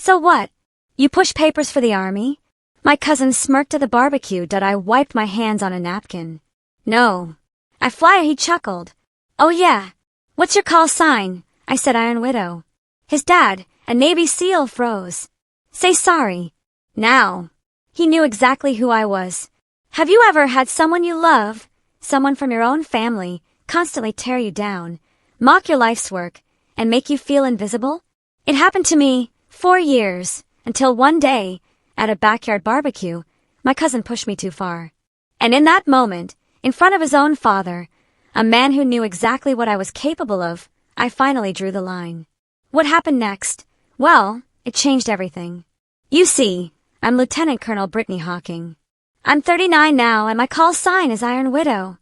So what? You push papers for the army? My cousin smirked at the barbecue.I wiped my hands on a napkin. No. At fly.He chuckled. Oh yeah. What's your call sign? I said Iron Widow. His dad, a Navy SEAL, froze. Say sorry. Now. He knew exactly who I was. Have you ever had someone you love, someone from your own family, constantly tear you down, mock your life's work, and make you feel invisible? It happened to me 4 years, until one day, at a backyard barbecue, my cousin pushed me too far. And in that moment, in front of his own father, a man who knew exactly what I was capable of, I finally drew the line. What happened next? Well, it changed everything. You see, I'm Lieutenant Colonel Brittany Hawking. I'm 39 now, and my call sign is Iron Widow.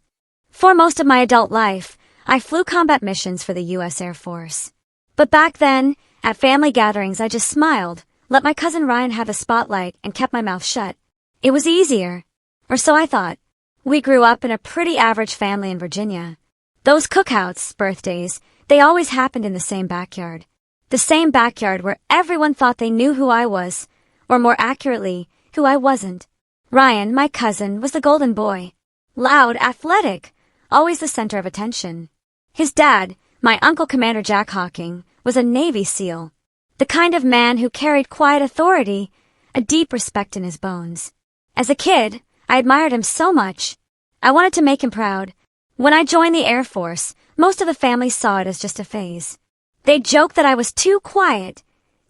For most of my adult life, I flew combat missions for the U.S. Air Force. But back then, at family gatherings, I just smiled, let my cousin Ryan have the spotlight, and kept my mouth shut. It was easier. Or so I thought. We grew up in a pretty average family in Virginia. Those cookouts, birthdays, they always happened in the same backyard. The same backyard where everyone thought they knew who I was, or more accurately, who I wasn't. Ryan, my cousin, was the golden boy. Loud, athletic, always the center of attention. His dad, my Uncle Commander Jack Hawking, was a Navy SEAL. The kind of man who carried quiet authority, a deep respect in his bones. As a kid, I admired him so much. I wanted to make him proud. When I joined the Air Force, most of the family saw it as just a phase. They joked that I was too quiet,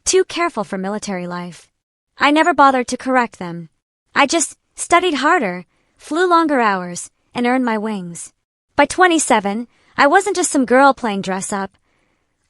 too careful for military life. I never bothered to correct them. I just studied harder, flew longer hours, and earned my wings. By 27, I wasn't just some girl playing dress-up.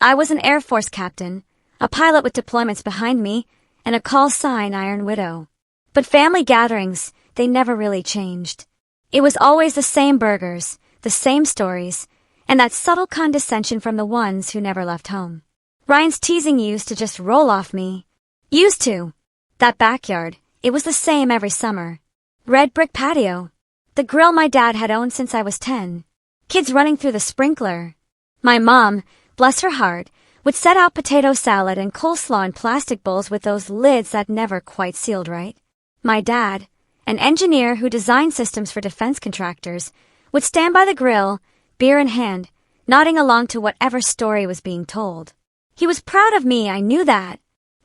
I was an Air Force captain, a pilot with deployments behind me, and a call sign Iron Widow. But family gatherings, they never really changed. It was always the same burgers, the same stories, and that subtle condescension from the ones who never left home. Ryan's teasing used to just roll off me. Used to. That backyard, it was the same every summer. Red brick patio. The grill my dad had owned since I was 10. Kids running through the sprinkler. My mom, bless her heart, would set out potato salad and coleslaw in plastic bowls with those lids that never quite sealed right. My dad, an engineer who designed systems for defense contractors, would stand by the grill, beer in hand, nodding along to whatever story was being told. He was proud of me, I knew that.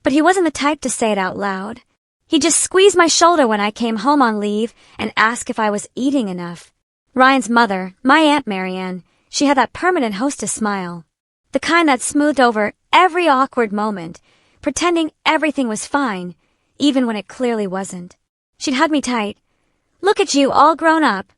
But he wasn't the type to say it out loud. He just squeezed my shoulder when I came home on leave and asked if I was eating enough. Ryan's mother, my Aunt Marianne, she had that permanent hostess smile. The kind that smoothed over every awkward moment, pretending everything was fine, even when it clearly wasn't. She'd hug me tight. Look at you, all grown up.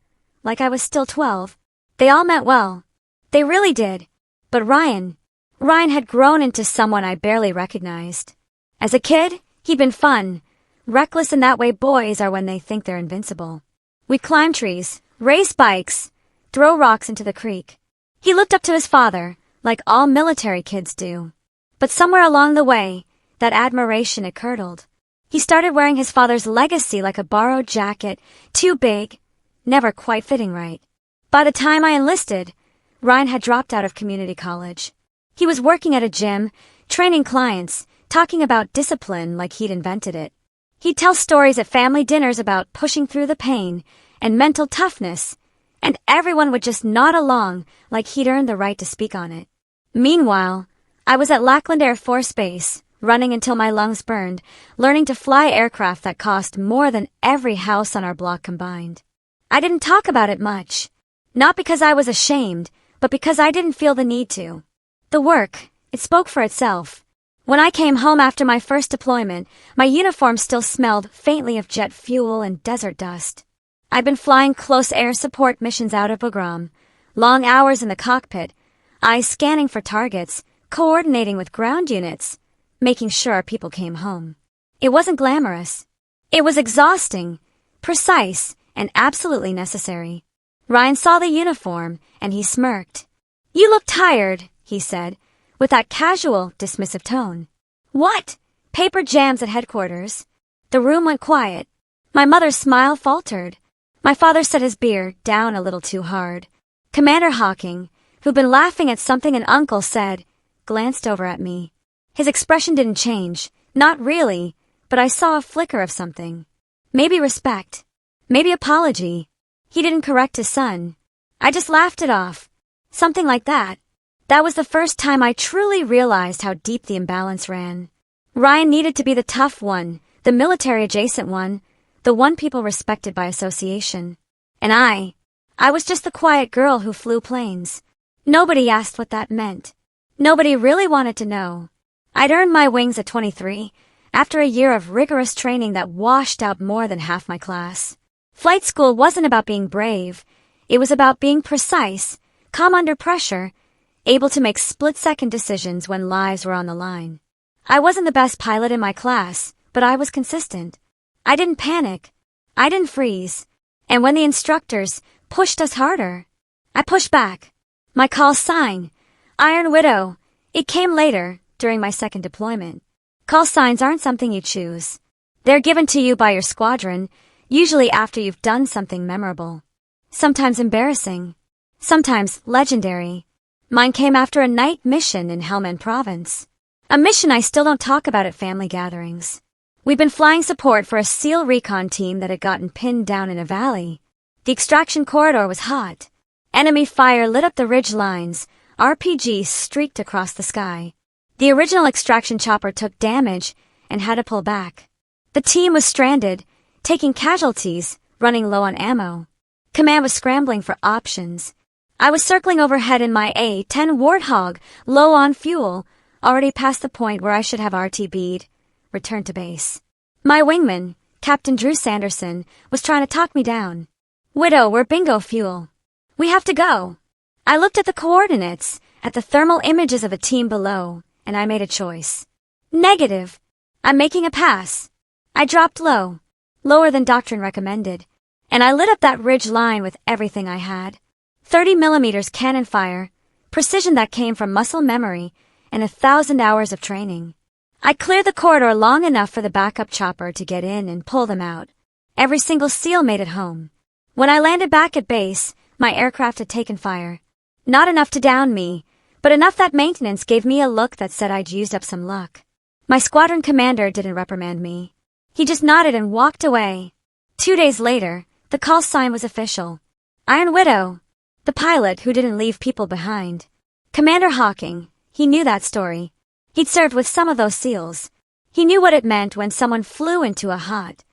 Like I was still 12. They all meant well. They really did. But Ryan had grown into someone I barely recognized. As a kid, he'd been fun, reckless in that way boys are when they think they're invincible. We'd climb trees, race bikes, throw rocks into the creek. He looked up to his father, like all military kids do. But somewhere along the way, that admiration it curdled. He started wearing his father's legacy like a borrowed jacket, too big, never quite fitting right. By the time I enlisted, Ryan had dropped out of community college. He was working at a gym, training clients, talking about discipline like he'd invented it. He'd tell stories at family dinners about pushing through the pain and mental toughness, and everyone would just nod along like he'd earned the right to speak on it. Meanwhile, I was at Lackland Air Force Base, running until my lungs burned, learning to fly aircraft that cost more than every house on our block combined. I didn't talk about it much. Not because I was ashamed, but because I didn't feel the need to. The work, it spoke for itself. When I came home after my first deployment, my uniform still smelled faintly of jet fuel and desert dust. I'd been flying close air support missions out of Bagram, long hours in the cockpit, eyes scanning for targets, coordinating with ground units, making sure our people came home. It wasn't glamorous. It was exhausting, precise, and absolutely necessary. Ryan saw the uniform, and he smirked. "You look tired," he said, with that casual, dismissive tone. "What? Paper jams at headquarters?" The room went quiet. My mother's smile faltered. My father set his beer down a little too hard. Commander Hawking, who'd been laughing at something an uncle said, glanced over at me. His expression didn't change, Not really, but I saw a flicker of something. Maybe respect. Maybe apology. He didn't correct his son. I just laughed it off. Something like that. That was the first time I truly realized how deep the imbalance ran. Ryan needed to be the tough one, the military-adjacent one, the one people respected by association. And I was just the quiet girl who flew planes. Nobody asked what that meant. Nobody really wanted to know. I'd earned my wings at 23, after a year of rigorous training that washed out more than half my class. Flight school wasn't about being brave. It was about being precise, calm under pressure, able to make split-second decisions when lives were on the line. I wasn't the best pilot in my class, but I was consistent. I didn't panic. I didn't freeze. And when the instructors pushed us harder, I pushed back. My call sign, Iron Widow, it came later, during my second deployment. Call signs aren't something you choose. They're given to you by your squadron, usually after you've done something memorable. Sometimes embarrassing. Sometimes legendary. Mine came after a night mission in Helmand Province. A mission I still don't talk about at family gatherings. We'd been flying support for a SEAL recon team that had gotten pinned down in a valley. The extraction corridor was hot. Enemy fire lit up the ridge lines. RPGs streaked across the sky. The original extraction chopper took damage and had to pull back. The team was stranded, taking casualties, running low on ammo. Command was scrambling for options. I was circling overhead in my A-10 Warthog, low on fuel, already past the point where I should have RTB'd, returned to base. My wingman, Captain Drew Sanderson, was trying to talk me down. Widow, we're bingo fuel. We have to go. I looked at the coordinates, at the thermal images of the team below, and I made a choice. Negative. I'm making a pass. I dropped low, lower than doctrine recommended, and I lit up that ridge line with everything I had. 30mm cannon fire, precision that came from muscle memory, and 1,000 hours of training. I cleared the corridor long enough for the backup chopper to get in and pull them out. Every single SEAL made it home. When I landed back at base, my aircraft had taken fire. Not enough to down me, but enough that maintenance gave me a look that said I'd used up some luck. My squadron commander didn't reprimand me. He just nodded and walked away. 2 days later, the call sign was official. Iron Widow. The pilot who didn't leave people behind. Commander Hawking, he knew that story. He'd served with some of those SEALs. He knew what it meant when someone flew into a hot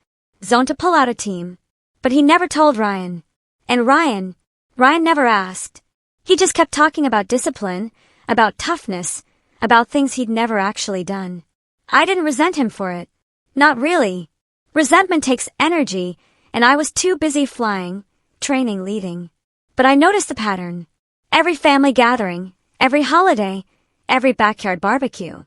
zone to pull out a team. But he never told Ryan. And Ryan never asked. He just kept talking about discipline, about toughness, about things he'd never actually done. I didn't resent him for it. Not really. Resentment takes energy, and I was too busy flying, training, leading. But I noticed the pattern. Every family gathering, every holiday, every backyard barbecue.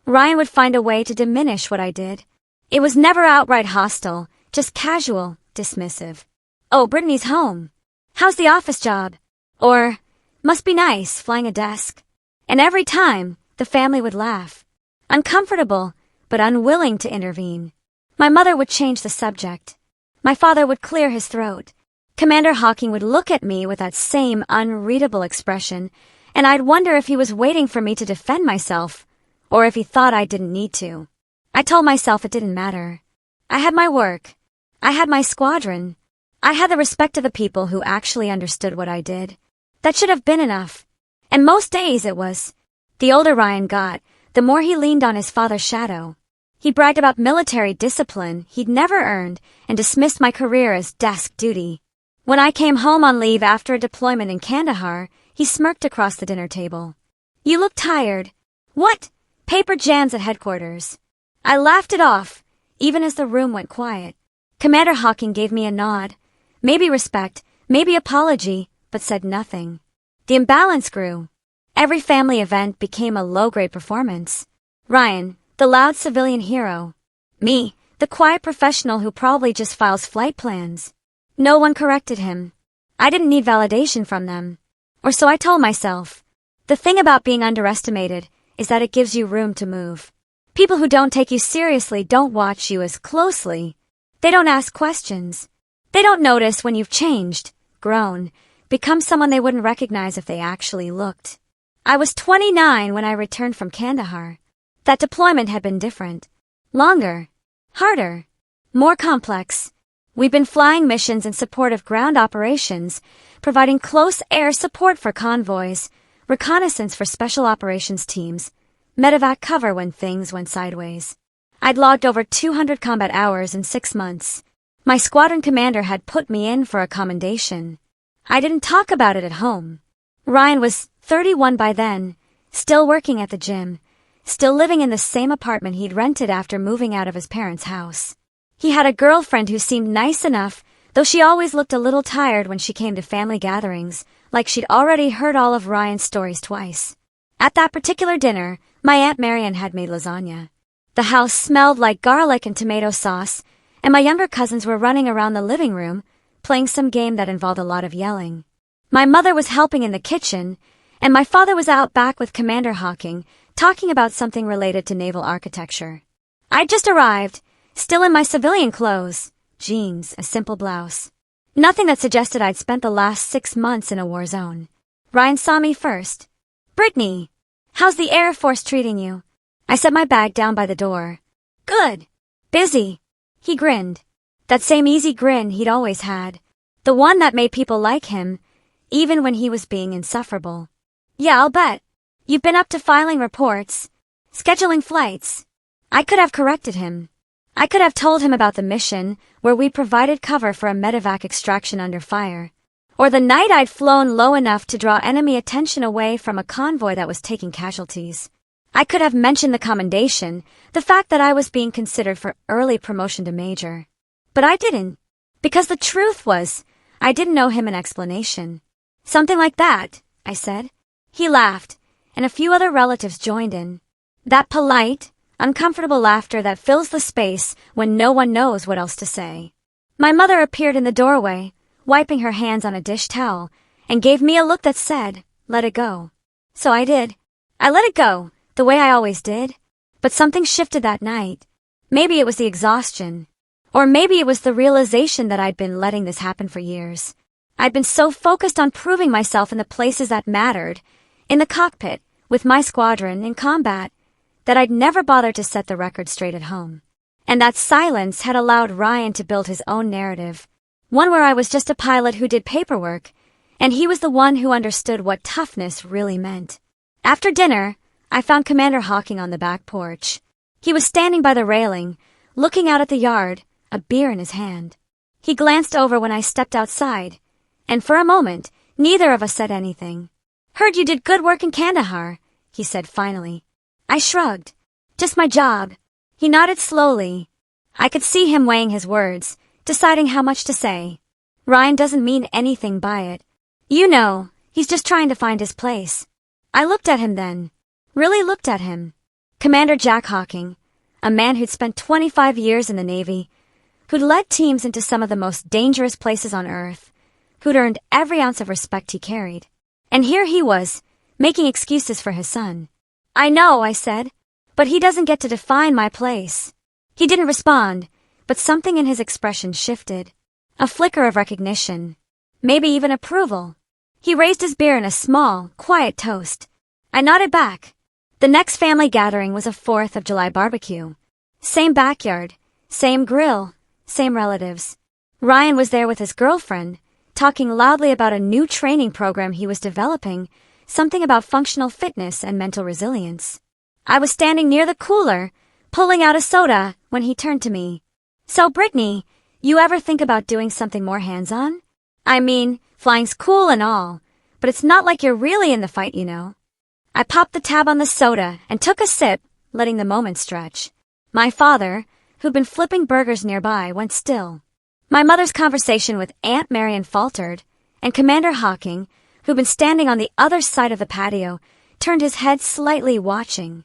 Ryan would find a way to diminish what I did. It was never outright hostile, just casual, dismissive. Oh, Brittany's home. How's the office job? Or, must be nice, flying a desk. And every time, the family would laugh. Uncomfortable, but unwilling to intervene. My mother would change the subject. My father would clear his throat. Commander Hawking would look at me with that same unreadable expression, and I'd wonder if he was waiting for me to defend myself, or if he thought I didn't need to. I told myself it didn't matter. I had my work. I had my squadron. I had the respect of the people who actually understood what I did. That should have been enough. And most days it was. The older Ryan got, the more he leaned on his father's shadow. He bragged about military discipline he'd never earned and dismissed my career as desk duty. When I came home on leave after a deployment in Kandahar, he smirked across the dinner table. You look tired. What? Paper jams at headquarters. I laughed it off, even as the room went quiet. Commander Hawking gave me a nod. Maybe respect, maybe apology, but said nothing. The imbalance grew. Every family event became a low-grade performance. Ryan, the loud civilian hero. Me, the quiet professional who probably just files flight plans. No one corrected him. I didn't need validation from them. Or so I told myself. The thing about being underestimated is that it gives you room to move. People who don't take you seriously don't watch you as closely. They don't ask questions. They don't notice when you've changed, grown, become someone they wouldn't recognize if they actually looked. I was 29 when I returned from Kandahar. That deployment had been different. Longer. Harder. More complex. We've been flying missions in support of ground operations, providing close air support for convoys, reconnaissance for special operations teams, medevac cover when things went sideways. I'd logged over 200 combat hours in 6 months. My squadron commander had put me in for a commendation. I didn't talk about it at home. Ryan was 31 by then, still working at the gym, still living in the same apartment he'd rented after moving out of his parents' house. He had a girlfriend who seemed nice enough, though she always looked a little tired when she came to family gatherings, like she'd already heard all of Ryan's stories twice. At that particular dinner, my Aunt Marian had made lasagna. The house smelled like garlic and tomato sauce, and my younger cousins were running around the living room, playing some game that involved a lot of yelling. My mother was helping in the kitchen, and my father was out back with Commander Hawking, talking about something related to naval architecture. I'd just arrived, still in my civilian clothes, jeans, a simple blouse. Nothing that suggested I'd spent the last 6 months in a war zone. Ryan saw me first. "Brittany, how's the Air Force treating you?" I set my bag down by the door. "Good. Busy." He grinned. That same easy grin he'd always had. The one that made people like him, even when he was being insufferable. "Yeah, I'll bet. You've been up to filing reports, scheduling flights." I could have corrected him. I could have told him about the mission where we provided cover for a medevac extraction under fire, or the night I'd flown low enough to draw enemy attention away from a convoy that was taking casualties. I could have mentioned the commendation, the fact that I was being considered for early promotion to major. But I didn't, because the truth was, I didn't owe him an explanation. "Something like that," I said. He laughed, and a few other relatives joined in. That polite, uncomfortable laughter that fills the space when no one knows what else to say. My mother appeared in the doorway, wiping her hands on a dish towel, and gave me a look that said, "Let it go." So I did. I let it go, the way I always did. But something shifted that night. Maybe it was the exhaustion. Or maybe it was the realization that I'd been letting this happen for years. I'd been so focused on proving myself in the places that mattered, in the cockpit, with my squadron, in combat, that I'd never bothered to set the record straight at home. And that silence had allowed Ryan to build his own narrative, one where I was just a pilot who did paperwork, and he was the one who understood what toughness really meant. After dinner, I found Commander Hawking on the back porch. He was standing by the railing, looking out at the yard, a beer in his hand. He glanced over when I stepped outside, and for a moment, neither of us said anything. "Heard you did good work in Kandahar," he said finally. I shrugged. "Just my job." He nodded slowly. I could see him weighing his words, deciding how much to say. Ryan doesn't mean anything by it. You know, he's just trying to find his place. I looked at him then. Really looked at him. Commander Jack Hawking, a man who'd spent 25 years in the Navy, who'd led teams into some of the most dangerous places on Earth, who'd earned every ounce of respect he carried. And here he was, making excuses for his son. "I know," I said, "but he doesn't get to define my place." He didn't respond, but something in his expression shifted. A flicker of recognition. Maybe even approval. He raised his beer in a small, quiet toast. I nodded back. The next family gathering was a 4th of July barbecue. Same backyard, same grill, same relatives. Ryan was there with his girlfriend, talking loudly about a new training program he was developing, something about functional fitness and mental resilience. I was standing near the cooler, pulling out a soda, when he turned to me. "So, Brittany, you ever think about doing something more hands-on? I mean, flying's cool and all, but it's not like you're really in the fight, you know." I popped the tab on the soda and took a sip, letting the moment stretch. My father, who'd been flipping burgers nearby, went still. My mother's conversation with Aunt Marian faltered, and Commander Hawking, who'd been standing on the other side of the patio, turned his head slightly, watching.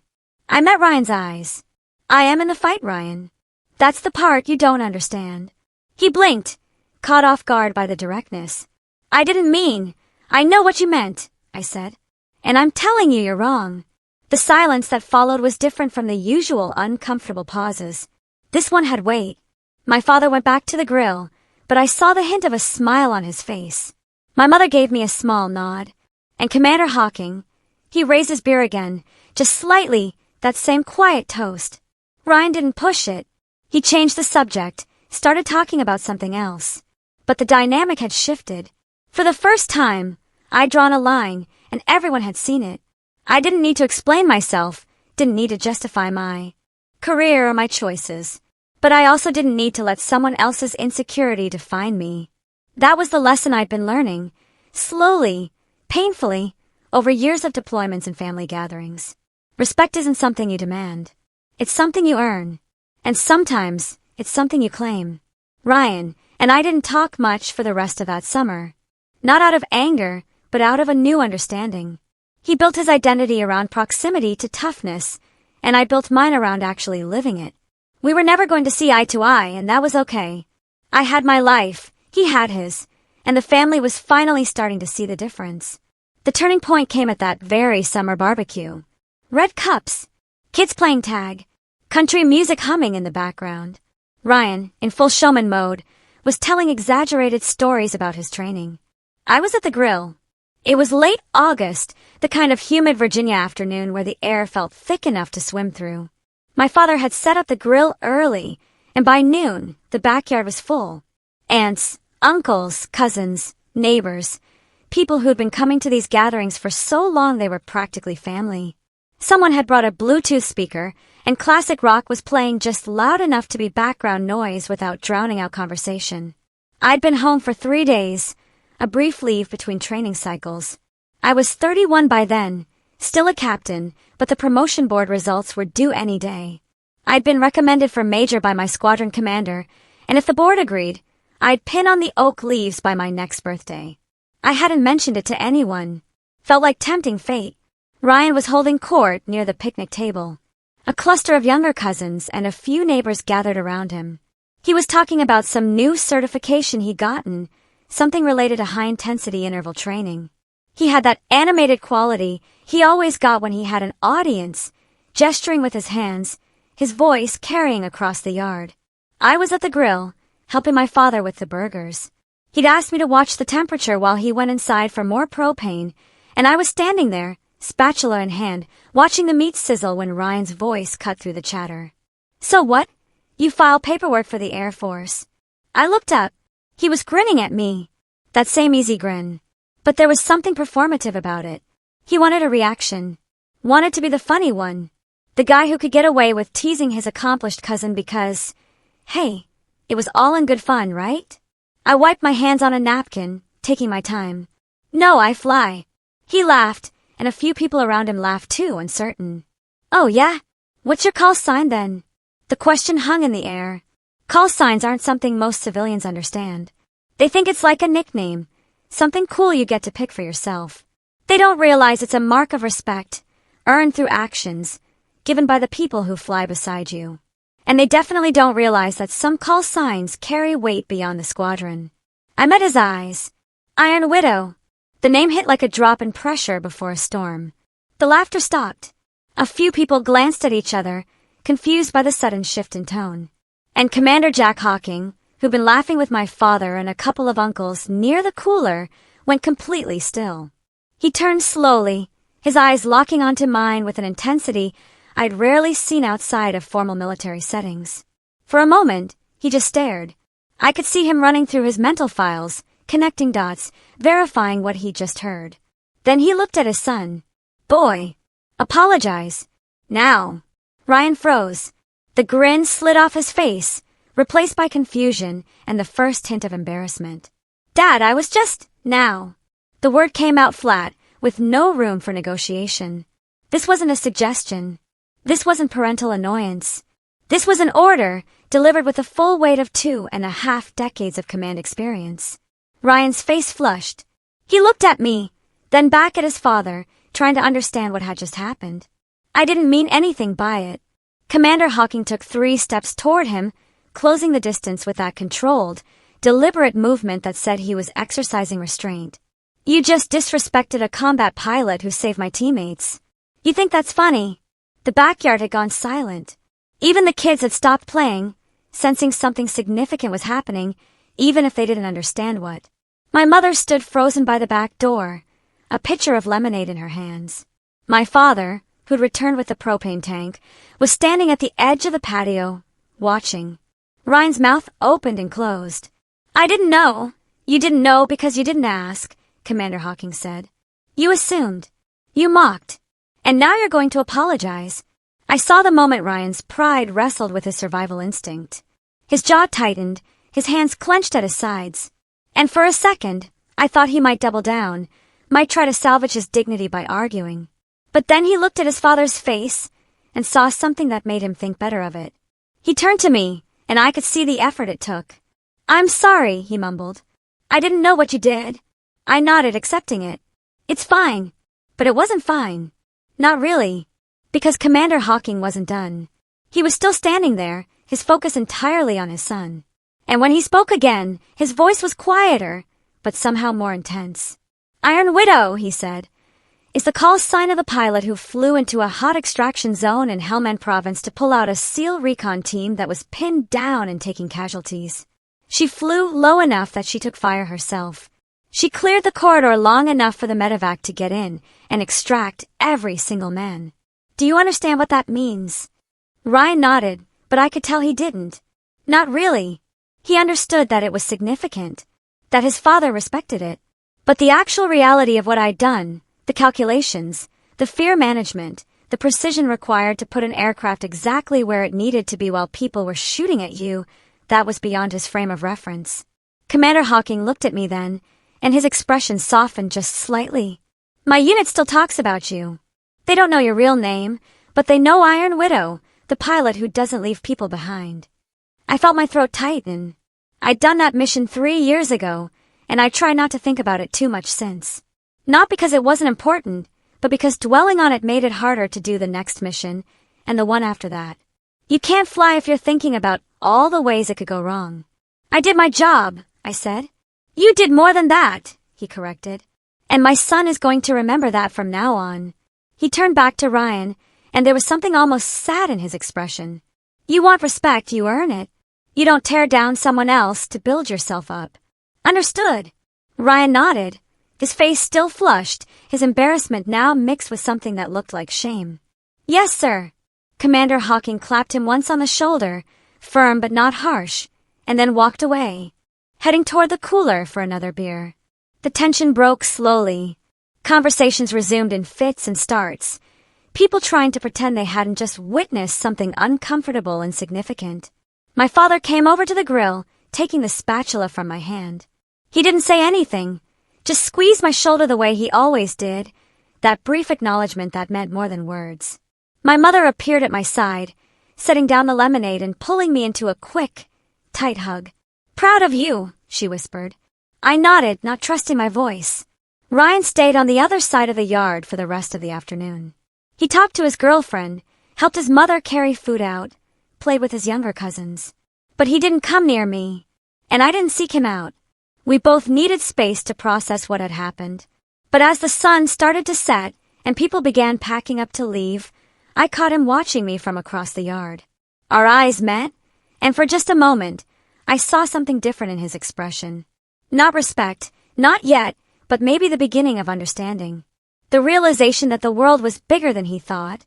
I met Ryan's eyes. "I am in the fight, Ryan. That's the part you don't understand." He blinked, caught off guard by the directness. "I didn't mean. I know what you meant," I said. "And I'm telling you you're wrong." The silence that followed was different from the usual uncomfortable pauses. This one had weight. My father went back to the grill, but I saw the hint of a smile on his face. My mother gave me a small nod, and Commander Hawking, he raised his beer again, just slightly, that same quiet toast. Ryan didn't push it. He changed the subject, started talking about something else. But the dynamic had shifted. For the first time, I'd drawn a line, and everyone had seen it. I didn't need to explain myself, didn't need to justify my career or my choices. But I also didn't need to let someone else's insecurity define me. That was the lesson I'd been learning, slowly, painfully, over years of deployments and family gatherings. Respect isn't something you demand. It's something you earn. And sometimes, it's something you claim. Ryan and I didn't talk much for the rest of that summer. Not out of anger, but out of a new understanding. He built his identity around proximity to toughness, and I built mine around actually living it. We were never going to see eye to eye, and that was okay. I had my life, he had his, and the family was finally starting to see the difference. The turning point came at that very summer barbecue. Red cups, kids playing tag, country music humming in the background. Ryan, in full showman mode, was telling exaggerated stories about his training. I was at the grill. It was late August, the kind of humid Virginia afternoon where the air felt thick enough to swim through. My father had set up the grill early, and by noon, the backyard was full. Aunts, uncles, cousins, neighbors, people who'd been coming to these gatherings for so long they were practically family. Someone had brought a Bluetooth speaker, and classic rock was playing just loud enough to be background noise without drowning out conversation. I'd been home for 3 days, a brief leave between training cycles. I was 31 by then, still a captain, but the promotion board results were due any day. I'd been recommended for major by my squadron commander, and if the board agreed, I'd pin on the oak leaves by my next birthday. I hadn't mentioned it to anyone. Felt like tempting fate. Ryan was holding court near the picnic table. A cluster of younger cousins and a few neighbors gathered around him. He was talking about some new certification he'd gotten, something related to high-intensity interval training. He had that animated quality he always got when he had an audience, gesturing with his hands, his voice carrying across the yard. I was at the grill, helping my father with the burgers. He'd asked me to watch the temperature while he went inside for more propane, and I was standing there, spatula in hand, watching the meat sizzle when Ryan's voice cut through the chatter. So what? You file paperwork for the Air Force. I looked up. He was grinning at me. That same easy grin. But there was something performative about it. He wanted a reaction. Wanted to be the funny one. The guy who could get away with teasing his accomplished cousin because, hey, it was all in good fun, right? I wiped my hands on a napkin, taking my time. No, I fly. He laughed, and a few people around him laughed too, uncertain. Oh yeah? What's your call sign then? The question hung in the air. Call signs aren't something most civilians understand. They think it's like a nickname, something cool you get to pick for yourself. They don't realize it's a mark of respect, earned through actions, given by the people who fly beside you. And they definitely don't realize that some call signs carry weight beyond the squadron. I met his eyes. Iron Widow. The name hit like a drop in pressure before a storm. The laughter stopped. A few people glanced at each other, confused by the sudden shift in tone. And Commander Jack Hawking, who'd been laughing with my father and a couple of uncles near the cooler, went completely still. He turned slowly, his eyes locking onto mine with an intensity I'd rarely seen outside of formal military settings. For a moment, he just stared. I could see him running through his mental files, connecting dots, verifying what he'd just heard. Then he looked at his son. Boy, apologize. Now. Ryan froze. The grin slid off his face, replaced by confusion and the first hint of embarrassment. Dad, I was just, now. The word came out flat, with no room for negotiation. This wasn't a suggestion. This wasn't parental annoyance. This was an order, delivered with the full weight of 2.5 decades of command experience. Ryan's face flushed. He looked at me, then back at his father, trying to understand what had just happened. I didn't mean anything by it. Commander Hawking took 3 steps toward him, closing the distance with that controlled, deliberate movement that said he was exercising restraint. You just disrespected a combat pilot who saved my teammates. You think that's funny? The backyard had gone silent. Even the kids had stopped playing, sensing something significant was happening, even if they didn't understand what. My mother stood frozen by the back door, a pitcher of lemonade in her hands. My father, who'd returned with the propane tank, was standing at the edge of the patio, watching. Ryan's mouth opened and closed. "I didn't know. You didn't know because you didn't ask," Commander Hawking said. "You assumed. You mocked. And now you're going to apologize." I saw the moment Ryan's pride wrestled with his survival instinct. His jaw tightened, his hands clenched at his sides. And for a second, I thought he might double down, might try to salvage his dignity by arguing. But then he looked at his father's face and saw something that made him think better of it. He turned to me, and I could see the effort it took. "I'm sorry," he mumbled. "I didn't know what you did." I nodded, accepting it. "It's fine." But it wasn't fine. Not really. Because Commander Hawking wasn't done. He was still standing there, his focus entirely on his son. And when he spoke again, his voice was quieter, but somehow more intense. "Iron Widow," he said, "is the call sign of the pilot who flew into a hot extraction zone in Helmand Province to pull out a SEAL recon team that was pinned down and taking casualties. She flew low enough that she took fire herself. She cleared the corridor long enough for the medevac to get in and extract every single man. Do you understand what that means?" Ryan nodded, but I could tell he didn't. Not really. He understood that it was significant, that his father respected it. But the actual reality of what I'd done, the calculations, the fear management, the precision required to put an aircraft exactly where it needed to be while people were shooting at you, that was beyond his frame of reference. Commander Hawking looked at me then, and his expression softened just slightly. "My unit still talks about you. They don't know your real name, but they know Iron Widow, the pilot who doesn't leave people behind." I felt my throat tighten. I'd done that mission 3 years ago, and I try not to think about it too much since. Not because it wasn't important, but because dwelling on it made it harder to do the next mission, and the one after that. You can't fly if you're thinking about all the ways it could go wrong. "I did my job," I said. "You did more than that," he corrected. "And my son is going to remember that from now on." He turned back to Ryan, and there was something almost sad in his expression. "You want respect, you earn it. You don't tear down someone else to build yourself up." "Understood." Ryan nodded, his face still flushed, his embarrassment now mixed with something that looked like shame. "Yes, sir." Commander Hawking clapped him once on the shoulder, firm but not harsh, and then walked away, heading toward the cooler for another beer. The tension broke slowly. Conversations resumed in fits and starts, people trying to pretend they hadn't just witnessed something uncomfortable and significant. My father came over to the grill, taking the spatula from my hand. He didn't say anything, just squeezed my shoulder the way he always did, that brief acknowledgement that meant more than words. My mother appeared at my side, setting down the lemonade and pulling me into a quick, tight hug. "Proud of you," she whispered. I nodded, not trusting my voice. Ryan stayed on the other side of the yard for the rest of the afternoon. He talked to his girlfriend, helped his mother carry food out, played with his younger cousins. But he didn't come near me, and I didn't seek him out. We both needed space to process what had happened. But as the sun started to set and people began packing up to leave, I caught him watching me from across the yard. Our eyes met, and for just a moment, I saw something different in his expression. Not respect, not yet, but maybe the beginning of understanding. The realization that the world was bigger than he thought,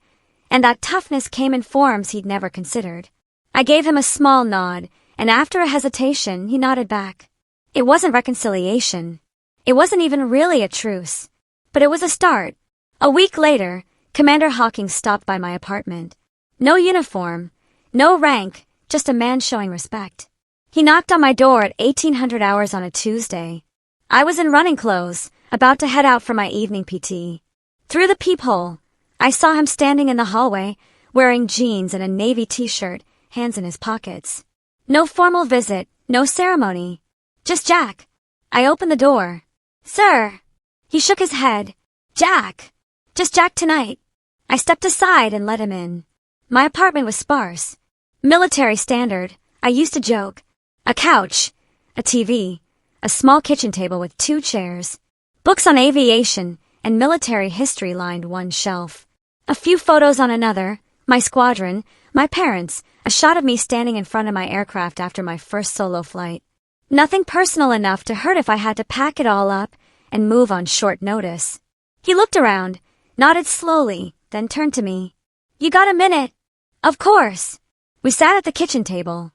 and that toughness came in forms he'd never considered. I gave him a small nod, and after a hesitation, he nodded back. It wasn't reconciliation. It wasn't even really a truce. But it was a start. A week later, Commander Hawking stopped by my apartment. No uniform, no rank, just a man showing respect. He knocked on my door at 1800 hours on a Tuesday. I was in running clothes, about to head out for my evening PT. Through the peephole, I saw him standing in the hallway, wearing jeans and a navy t-shirt, hands in his pockets. No formal visit, no ceremony. Just Jack. I opened the door. "Sir." He shook his head. "Jack. Just Jack tonight." I stepped aside and let him in. My apartment was sparse. Military standard, I used to joke. A couch, a TV, a small kitchen table with 2 chairs. Books on aviation and military history lined one shelf. A few photos on another, my squadron, my parents, a shot of me standing in front of my aircraft after my first solo flight. Nothing personal enough to hurt if I had to pack it all up and move on short notice. He looked around, nodded slowly, then turned to me. "You got a minute?" "Of course." We sat at the kitchen table.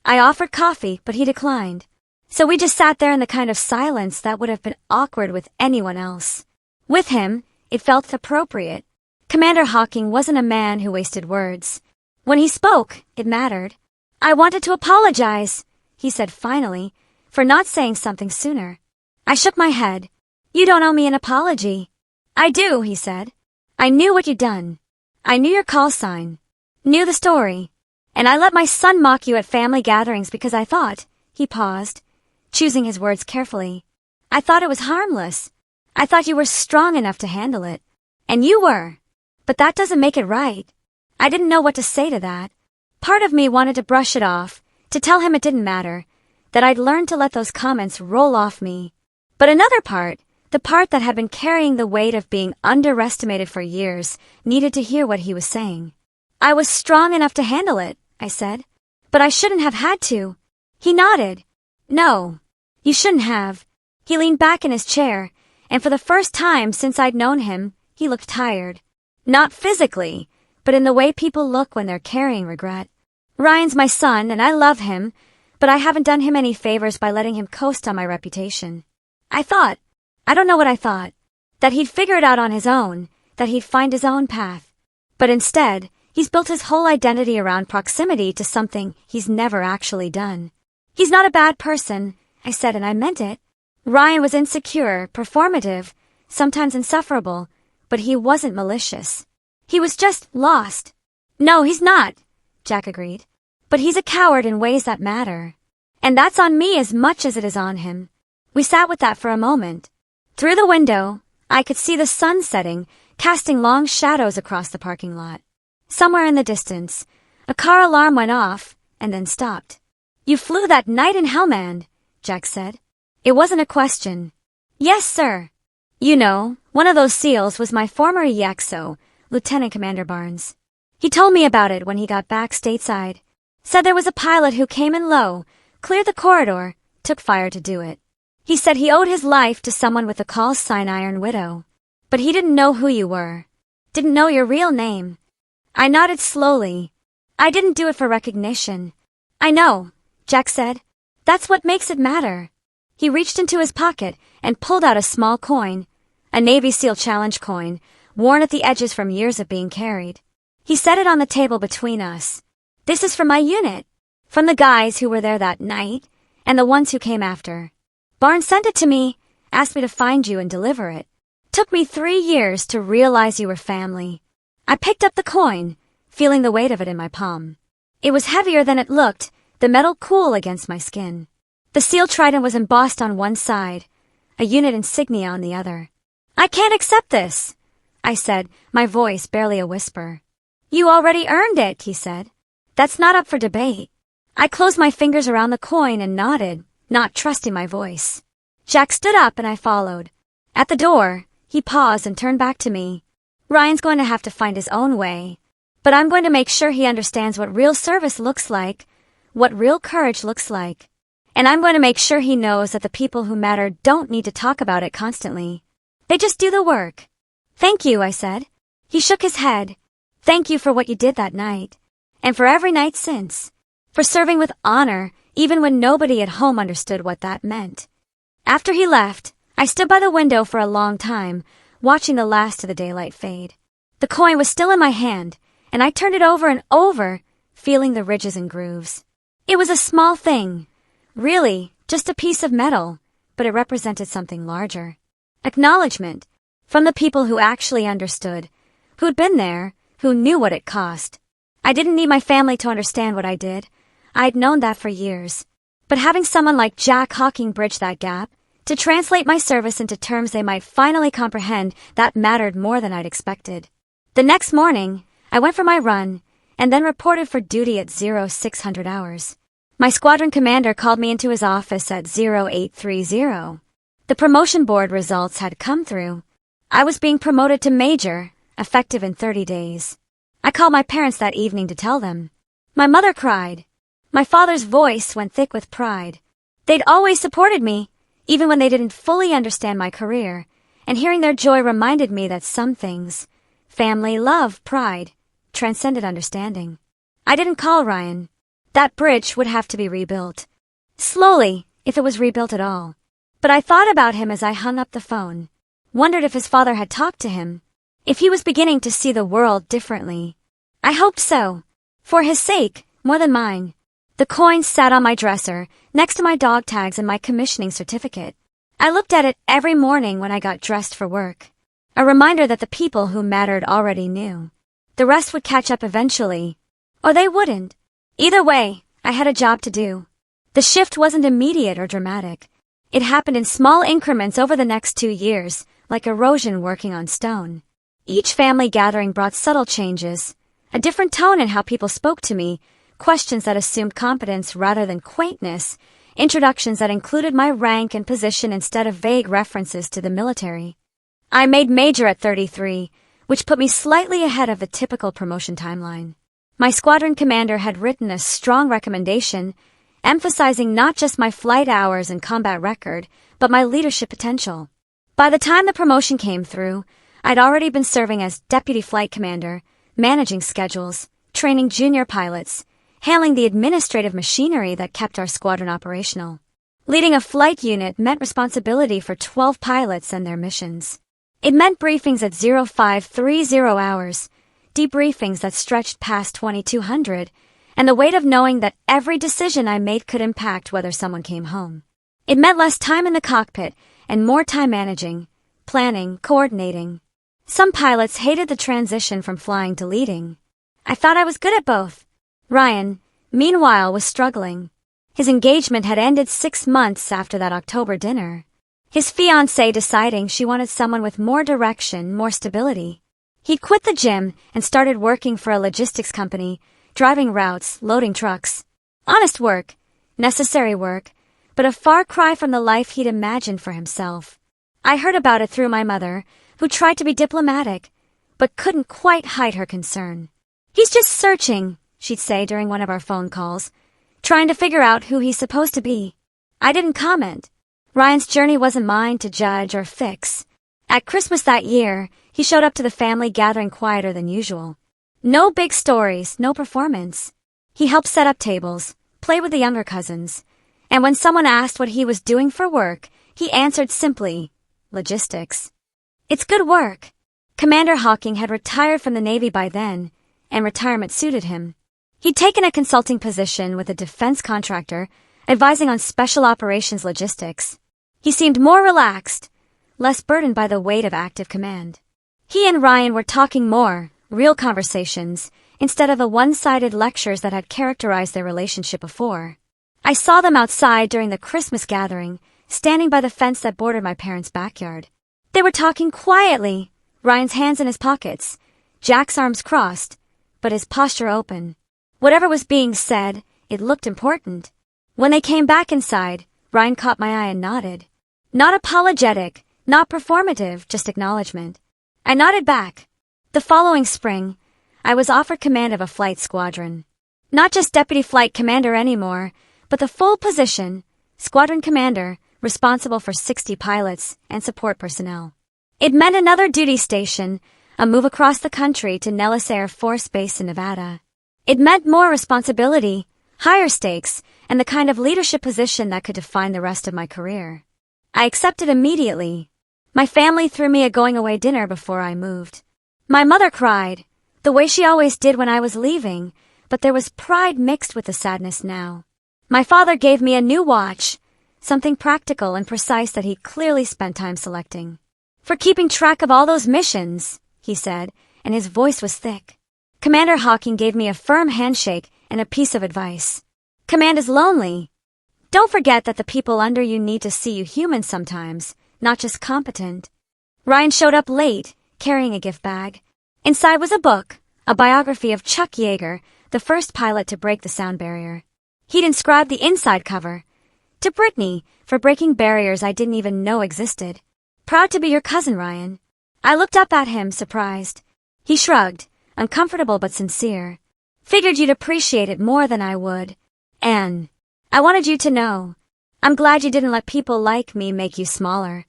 I offered coffee, but he declined. So we just sat there in the kind of silence that would have been awkward with anyone else. With him, it felt appropriate. Commander Hawking wasn't a man who wasted words. When he spoke, it mattered. "I wanted to apologize," he said finally, "for not saying something sooner." I shook my head. "You don't owe me an apology." "I do," he said. "I knew what you'd done. I knew your call sign. Knew the story. And I let my son mock you at family gatherings because I thought," he paused, choosing his words carefully, "I thought it was harmless. I thought you were strong enough to handle it. And you were. But that doesn't make it right." I didn't know what to say to that. Part of me wanted to brush it off, to tell him it didn't matter, that I'd learned to let those comments roll off me. But another part, the part that had been carrying the weight of being underestimated for years, needed to hear what he was saying. "I was strong enough to handle it," I said. "But I shouldn't have had to." He nodded. "No, you shouldn't have." He leaned back in his chair, and for the first time since I'd known him, he looked tired. Not physically, but in the way people look when they're carrying regret. "Ryan's my son, and I love him, but I haven't done him any favors by letting him coast on my reputation. I don't know what I thought, that he'd figure it out on his own, that he'd find his own path. But instead, he's built his whole identity around proximity to something he's never actually done. He's not a bad person," I said, and I meant it. Ryan was insecure, performative, sometimes insufferable, but he wasn't malicious. He was just lost. "No, he's not," Jack agreed. "But he's a coward in ways that matter. And that's on me as much as it is on him." We sat with that for a moment. Through the window, I could see the sun setting, casting long shadows across the parking lot. Somewhere in the distance, a car alarm went off and then stopped. "You flew that night in Helmand," Jack said. It wasn't a question. "Yes, sir." "You know, one of those SEALs was my former EXO, Lieutenant Commander Barnes. He told me about it when he got back stateside. Said there was a pilot who came in low, cleared the corridor, took fire to do it. He said he owed his life to someone with the call sign Iron Widow. But he didn't know who you were. Didn't know your real name." I nodded slowly. "I didn't do it for recognition." "I know," Jack said. "That's what makes it matter." He reached into his pocket and pulled out a small coin, a Navy SEAL Challenge coin, worn at the edges from years of being carried. He set it on the table between us. "This is from my unit, from the guys who were there that night, and the ones who came after. Barnes sent it to me, asked me to find you and deliver it. Took me 3 years to realize you were family." I picked up the coin, feeling the weight of it in my palm. It was heavier than it looked, the metal cool against my skin. The SEAL trident was embossed on one side, a unit insignia on the other. "I can't accept this," I said, my voice barely a whisper. "You already earned it," he said. "That's not up for debate." I closed my fingers around the coin and nodded, not trusting my voice. Jack stood up and I followed. At the door, he paused and turned back to me. "Ryan's going to have to find his own way, but I'm going to make sure he understands what real service looks like, what real courage looks like. And I'm going to make sure he knows that the people who matter don't need to talk about it constantly. They just do the work." "Thank you," I said. He shook his head. "Thank you for what you did that night, and for every night since, for serving with honor even when nobody at home understood what that meant." After he left, I stood by the window for a long time, watching the last of the daylight fade. The coin was still in my hand, and I turned it over and over, feeling the ridges and grooves. It was a small thing, really, just a piece of metal, but it represented something larger. Acknowledgement, from the people who actually understood, who'd been there, who knew what it cost. I didn't need my family to understand what I did. I'd known that for years. But having someone like Jack Hawking bridge that gap, to translate my service into terms they might finally comprehend, that mattered more than I'd expected. The next morning, I went for my run, and then reported for duty at 0600 hours. My squadron commander called me into his office at 0830. The promotion board results had come through. I was being promoted to major, effective in 30 days. I called my parents that evening to tell them. My mother cried. My father's voice went thick with pride. They'd always supported me, even when they didn't fully understand my career, and hearing their joy reminded me that some things, family, love, pride, transcended understanding. I didn't call Ryan. That bridge would have to be rebuilt. Slowly, if it was rebuilt at all. But I thought about him as I hung up the phone. Wondered if his father had talked to him. If he was beginning to see the world differently. I hoped so. For his sake, more than mine. The coin sat on my dresser, next to my dog tags and my commissioning certificate. I looked at it every morning when I got dressed for work. A reminder that the people who mattered already knew. The rest would catch up eventually. Or they wouldn't. Either way, I had a job to do. The shift wasn't immediate or dramatic. It happened in small increments over the next 2 years, like erosion working on stone. Each family gathering brought subtle changes. A different tone in how people spoke to me, questions that assumed competence rather than quaintness, introductions that included my rank and position instead of vague references to the military. I made major at 33, which put me slightly ahead of the typical promotion timeline. My squadron commander had written a strong recommendation, emphasizing not just my flight hours and combat record, but my leadership potential. By the time the promotion came through, I'd already been serving as deputy flight commander, managing schedules, training junior pilots, handling the administrative machinery that kept our squadron operational. Leading a flight unit meant responsibility for 12 pilots and their missions. It meant briefings at 0530 hours, debriefings that stretched past 2200, and the weight of knowing that every decision I made could impact whether someone came home. It meant less time in the cockpit and more time managing, planning, coordinating. Some pilots hated the transition from flying to leading. I thought I was good at both. Ryan, meanwhile, was struggling. His engagement had ended 6 months after that October dinner. His fiancée deciding she wanted someone with more direction, more stability. He'd quit the gym and started working for a logistics company, driving routes, loading trucks. Honest work, necessary work, but a far cry from the life he'd imagined for himself. I heard about it through my mother, who tried to be diplomatic, but couldn't quite hide her concern. "He's just searching," she'd say during one of our phone calls, "trying to figure out who he's supposed to be." I didn't comment. Ryan's journey wasn't mine to judge or fix. At Christmas that year, he showed up to the family gathering quieter than usual. No big stories, no performance. He helped set up tables, play with the younger cousins, and when someone asked what he was doing for work, he answered simply, "Logistics." It's good work. Commander Hawking had retired from the Navy by then, and retirement suited him. He'd taken a consulting position with a defense contractor, advising on special operations logistics. He seemed more relaxed, less burdened by the weight of active command. He and Ryan were talking more, real conversations, instead of the one-sided lectures that had characterized their relationship before. I saw them outside during the Christmas gathering, standing by the fence that bordered my parents' backyard. They were talking quietly, Ryan's hands in his pockets, Jack's arms crossed, but his posture open. Whatever was being said, it looked important. When they came back inside, Ryan caught my eye and nodded. Not apologetic, not performative, just acknowledgement. I nodded back. The following spring, I was offered command of a flight squadron. Not just deputy flight commander anymore, but the full position, squadron commander, responsible for 60 pilots and support personnel. It meant another duty station, a move across the country to Nellis Air Force Base in Nevada. It meant more responsibility, higher stakes, and the kind of leadership position that could define the rest of my career. I accepted immediately. My family threw me a going-away dinner before I moved. My mother cried, the way she always did when I was leaving, but there was pride mixed with the sadness now. My father gave me a new watch, something practical and precise that he clearly spent time selecting. "For keeping track of all those missions," he said, and his voice was thick. Commander Hawking gave me a firm handshake and a piece of advice. "Command is lonely. Don't forget that the people under you need to see you human sometimes, not just competent." Ryan showed up late, carrying a gift bag. Inside was a book, a biography of Chuck Yeager, the first pilot to break the sound barrier. He'd inscribed the inside cover, "To Brittany, for breaking barriers I didn't even know existed. Proud to be your cousin, Ryan." I looked up at him, surprised. He shrugged, uncomfortable but sincere. "Figured you'd appreciate it more than I would. Anne, I wanted you to know. I'm glad you didn't let people like me make you smaller."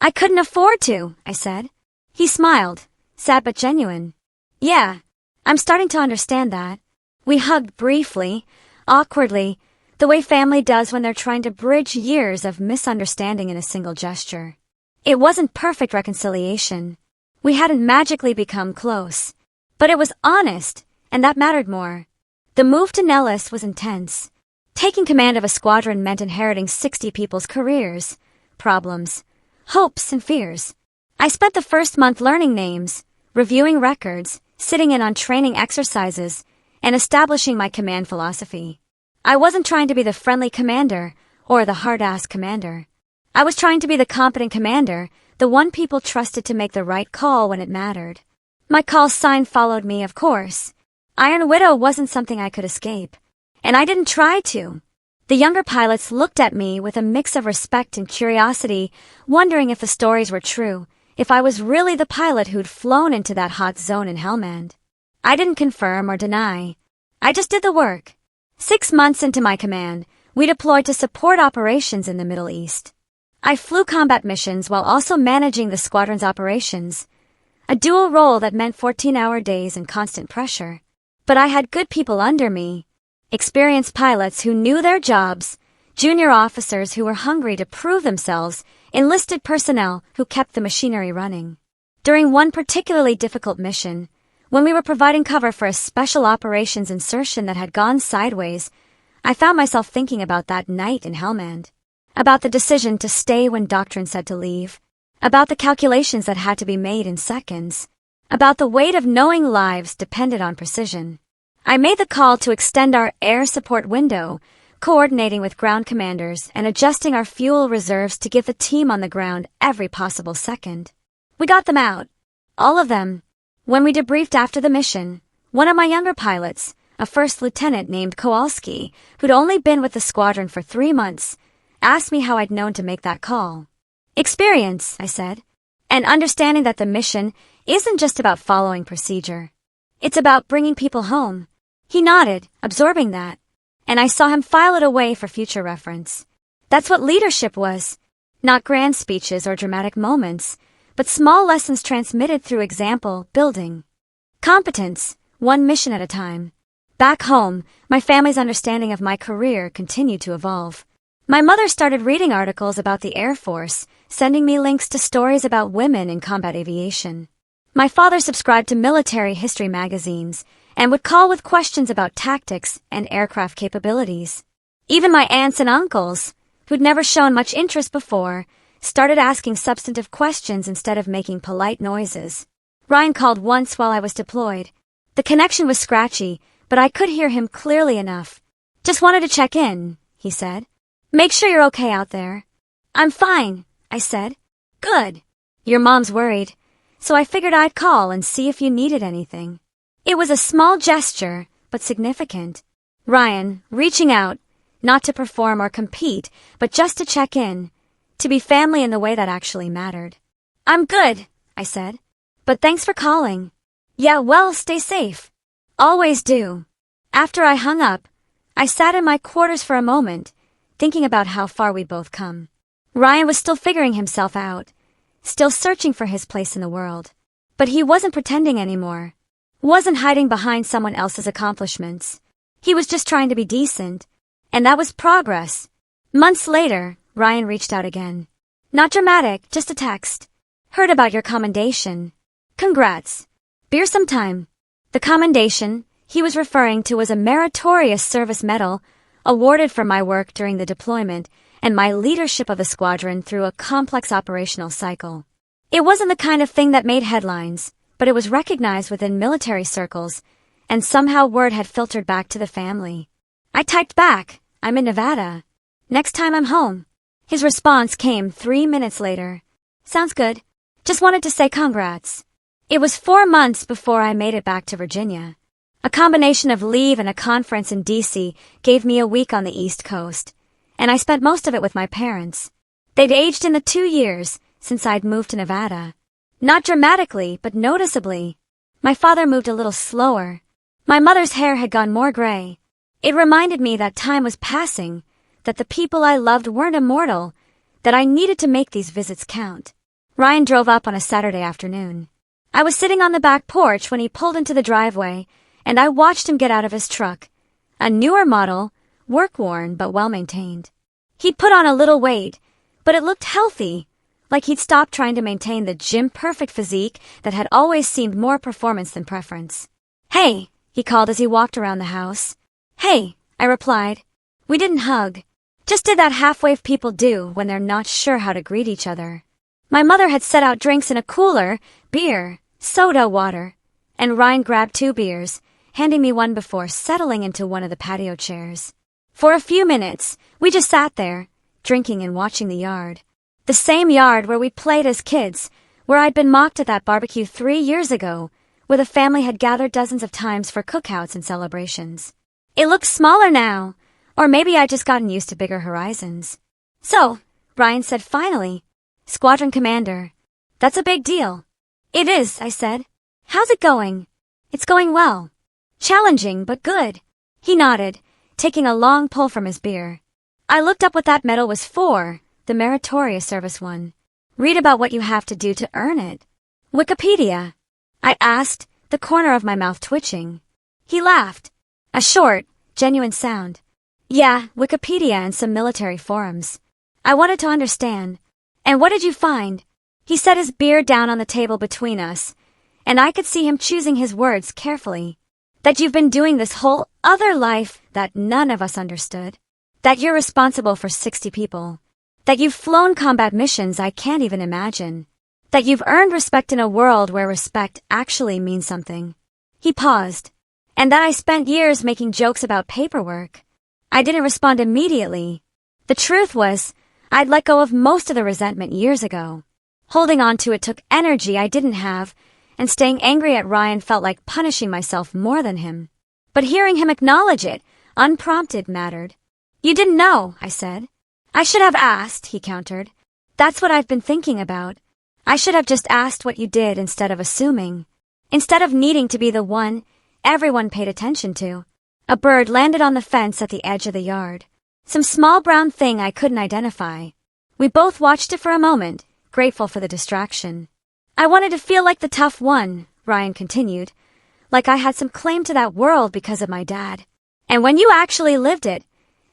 "I couldn't afford to," I said. He smiled, sad but genuine. Yeah, I'm starting to understand that. We hugged briefly, awkwardly, the way family does when they're trying to bridge years of misunderstanding in a single gesture. It wasn't perfect reconciliation. We hadn't magically become close. But it was honest, and that mattered more. The move to Nellis was intense. Taking command of a squadron meant inheriting 60 people's careers, problems, hopes, and fears. I spent the first month learning names, reviewing records, sitting in on training exercises, and establishing my command philosophy. I wasn't trying to be the friendly commander or the hard-ass commander. I was trying to be the competent commander, the one people trusted to make the right call when it mattered. My call sign followed me, of course. Iron Widow wasn't something I could escape, and I didn't try to. The younger pilots looked at me with a mix of respect and curiosity, wondering if the stories were true, if I was really the pilot who'd flown into that hot zone in Helmand. I didn't confirm or deny. I just did the work. 6 months into my command, we deployed to support operations in the Middle East. I flew combat missions while also managing the squadron's operations, a dual role that meant 14-hour days and constant pressure. But I had good people under me, experienced pilots who knew their jobs, junior officers who were hungry to prove themselves, enlisted personnel who kept the machinery running. During one particularly difficult mission, when we were providing cover for a special operations insertion that had gone sideways, I found myself thinking about that night in Helmand, about the decision to stay when doctrine said to leave, about the calculations that had to be made in seconds, about the weight of knowing lives depended on precision. I made the call to extend our air support window, coordinating with ground commanders and adjusting our fuel reserves to give the team on the ground every possible second. We got them out. All of them. When we debriefed after the mission, one of my younger pilots, a first lieutenant named Kowalski, who'd only been with the squadron for 3 months, asked me how I'd known to make that call. Experience, I said, and understanding that the mission isn't just about following procedure. It's about bringing people home. He nodded, absorbing that, and I saw him file it away for future reference. That's what leadership was. Not grand speeches or dramatic moments, but small lessons transmitted through example building. Competence, one mission at a time. Back home, my family's understanding of my career continued to evolve. My mother started reading articles about the Air Force, sending me links to stories about women in combat aviation. My father subscribed to military history magazines and would call with questions about tactics and aircraft capabilities. Even my aunts and uncles, who'd never shown much interest before, started asking substantive questions instead of making polite noises. Ryan called once while I was deployed. The connection was scratchy, but I could hear him clearly enough. "Just wanted to check in," he said. "Make sure you're okay out there." "I'm fine," I said. "Good. Your mom's worried, so I figured I'd call and see if you needed anything." It was a small gesture, but significant. Ryan, reaching out, not to perform or compete, but just to check in, to be family in the way that actually mattered. "I'm good," I said. "But thanks for calling." "Yeah, well, stay safe." "Always do." After I hung up, I sat in my quarters for a moment, thinking about how far we'd both come. Ryan was still figuring himself out, still searching for his place in the world. But he wasn't pretending anymore, wasn't hiding behind someone else's accomplishments. He was just trying to be decent, and that was progress. Months later, Ryan reached out again. Not dramatic, just a text. "Heard about your commendation. Congrats. Beer sometime." The commendation he was referring to was a meritorious service medal awarded for my work during the deployment and my leadership of the squadron through a complex operational cycle. It wasn't the kind of thing that made headlines, but it was recognized within military circles, and somehow word had filtered back to the family. I typed back, "I'm in Nevada. Next time I'm home." His response came 3 minutes later. "Sounds good. Just wanted to say congrats." It was 4 months before I made it back to Virginia. A combination of leave and a conference in D.C. gave me a week on the East Coast, and I spent most of it with my parents. They'd aged in the 2 years since I'd moved to Nevada. Not dramatically, but noticeably. My father moved a little slower. My mother's hair had gone more gray. It reminded me that time was passing, that the people I loved weren't immortal, that I needed to make these visits count. Ryan drove up on a Saturday afternoon. I was sitting on the back porch when he pulled into the driveway, and I watched him get out of his truck. A newer model, work-worn but well-maintained. He'd put on a little weight, but it looked healthy, like he'd stopped trying to maintain the gym-perfect physique that had always seemed more performance than preference. "Hey," he called as he walked around the house. "Hey," I replied. We didn't hug. Just did that half-wave people do when they're not sure how to greet each other. My mother had set out drinks in a cooler, beer, soda, water, and Ryan grabbed 2 beers, handing me one before settling into one of the patio chairs. For a few minutes, we just sat there, drinking and watching the yard. The same yard where we played as kids, where I'd been mocked at that barbecue 3 years ago, where the family had gathered dozens of times for cookouts and celebrations. It looks smaller now, or maybe I'd just gotten used to bigger horizons. "So," Ryan said finally, "Squadron Commander, that's a big deal." "It is," I said. "How's it going?" "It's going well. Challenging, but good." He nodded, taking a long pull from his beer. "I looked up what that medal was for, the meritorious service one. Read about what you have to do to earn it." "Wikipedia?" I asked, the corner of my mouth twitching. He laughed. A short, genuine sound. "Yeah, Wikipedia and some military forums." I wanted to understand. "And what did you find?" He set his beer down on the table between us, and I could see him choosing his words carefully. "That you've been doing this whole other life that none of us understood. That you're responsible for 60 people. That you've flown combat missions I can't even imagine. That you've earned respect in a world where respect actually means something." He paused. "And that I spent years making jokes about paperwork." I didn't respond immediately. The truth was, I'd let go of most of the resentment years ago. Holding on to it took energy I didn't have, and staying angry at Ryan felt like punishing myself more than him. But hearing him acknowledge it, unprompted, mattered. "You didn't know," I said. "I should have asked," he countered. "That's what I've been thinking about. I should have just asked what you did instead of assuming. Instead of needing to be the one everyone paid attention to." A bird landed on the fence at the edge of the yard. Some small brown thing I couldn't identify. We both watched it for a moment, grateful for the distraction. "I wanted to feel like the tough one," Ryan continued, "like I had some claim to that world because of my dad. And when you actually lived it,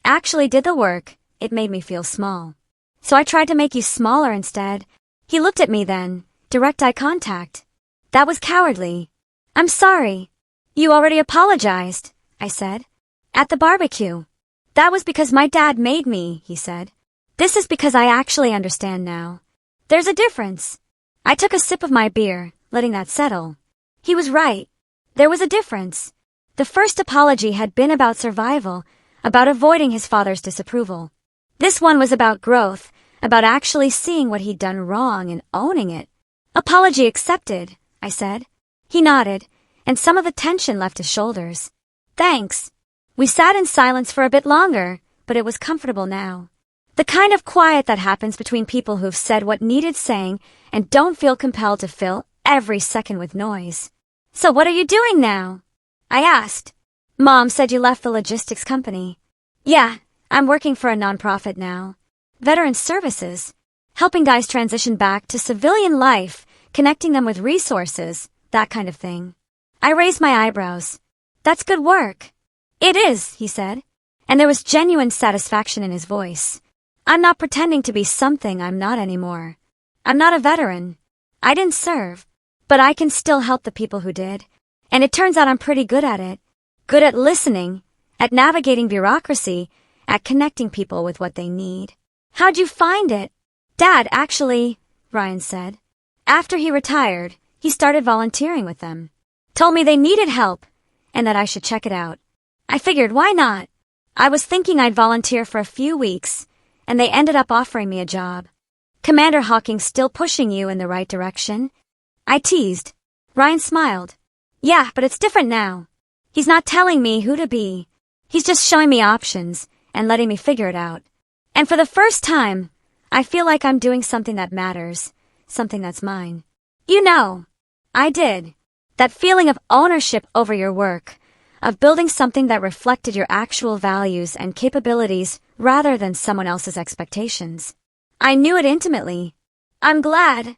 actually did the work, it made me feel small. So I tried to make you smaller instead." He looked at me then, direct eye contact. "That was cowardly." "I'm sorry." "You already apologized," I said. "At the barbecue." "That was because my dad made me," he said. "This is because I actually understand now. There's a difference." I took a sip of my beer, letting that settle. He was right. There was a difference. The first apology had been about survival, about avoiding his father's disapproval. This one was about growth, about actually seeing what he'd done wrong and owning it. "Apology accepted," I said. He nodded, and some of the tension left his shoulders. "Thanks." We sat in silence for a bit longer, but it was comfortable now. The kind of quiet that happens between people who've said what needed saying and don't feel compelled to fill every second with noise. "So what are you doing now?" I asked. "Mom said you left the logistics company." "Yeah, I'm working for a nonprofit now. Veteran Services, helping guys transition back to civilian life, connecting them with resources, that kind of thing." I raised my eyebrows. "That's good work." "It is," he said, and there was genuine satisfaction in his voice. "I'm not pretending to be something I'm not anymore. I'm not a veteran. I didn't serve, but I can still help the people who did, and it turns out I'm pretty good at it. Good at listening, at navigating bureaucracy, at connecting people with what they need." "How'd you find it?" "Dad, actually," Ryan said. "After he retired, he started volunteering with them. Told me they needed help, and that I should check it out. I figured, why not? I was thinking I'd volunteer for a few weeks, and they ended up offering me a job." "Commander Hawking's still pushing you in the right direction?" I teased. Ryan smiled. "Yeah, but it's different now. He's not telling me who to be. He's just showing me options and letting me figure it out. And for the first time, I feel like I'm doing something that matters, something that's mine." "You know." I did. That feeling of ownership over your work, of building something that reflected your actual values and capabilities rather than someone else's expectations. I knew it intimately. "I'm glad,"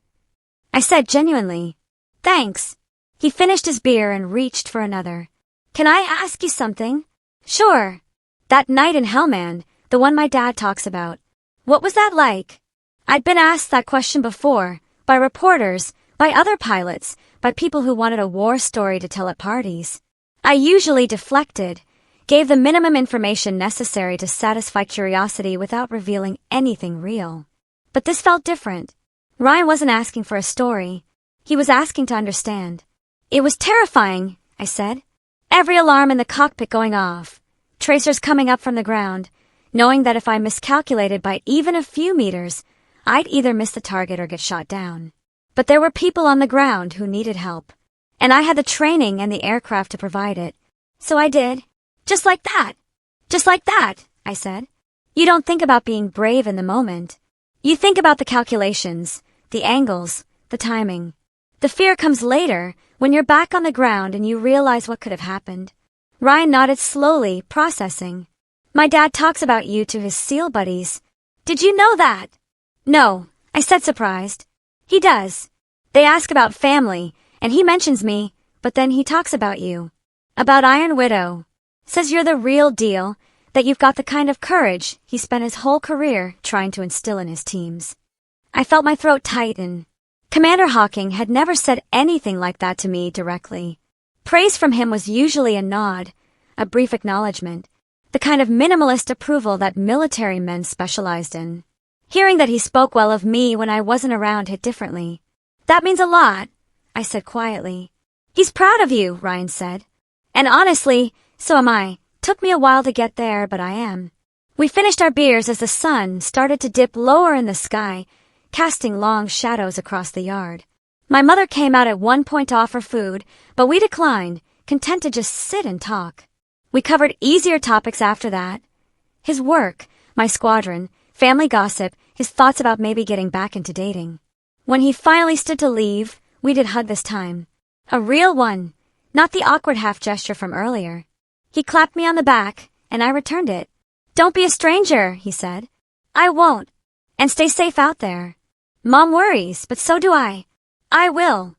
I said genuinely. Thanks. He finished his beer and reached for another. Can I ask you something? Sure. That night in Hellman, the one my dad talks about. What was that like? I'd been asked that question before, by reporters, by other pilots, by people who wanted a war story to tell at parties. I usually deflected, gave the minimum information necessary to satisfy curiosity without revealing anything real. But this felt different. Ryan wasn't asking for a story. He was asking to understand. It was terrifying, I said. Every alarm in the cockpit going off, tracers coming up from the ground, knowing that if I miscalculated by even a few meters, I'd either miss the target or get shot down. But there were people on the ground who needed help, and I had the training and the aircraft to provide it. So I did. Just like that. Just like that, I said. You don't think about being brave in the moment. You think about the calculations, the angles, the timing. The fear comes later, when you're back on the ground and you realize what could have happened. Ryan nodded slowly, processing. My dad talks about you to his SEAL buddies. Did you know that? No, I said, surprised. He does. They ask about family, and he mentions me, but then he talks about you. About Iron Widow. Says you're the real deal, that you've got the kind of courage he spent his whole career trying to instill in his teams. I felt my throat tighten. Commander Hawking had never said anything like that to me directly. Praise from him was usually a nod, a brief acknowledgement, the kind of minimalist approval that military men specialized in. Hearing that he spoke well of me when I wasn't around hit differently. That means a lot, I said quietly. He's proud of you, Ryan said. And honestly, so am I. Took me a while to get there, but I am. We finished our beers as the sun started to dip lower in the sky, casting long shadows across the yard. My mother came out at one point to offer food, but we declined, content to just sit and talk. We covered easier topics after that. His work, my squadron, family gossip, his thoughts about maybe getting back into dating. When he finally stood to leave, we did hug this time. A real one, not the awkward half gesture from earlier. He clapped me on the back, and I returned it. Don't be a stranger, he said. I won't. And stay safe out there. Mom worries, but so do I. I will.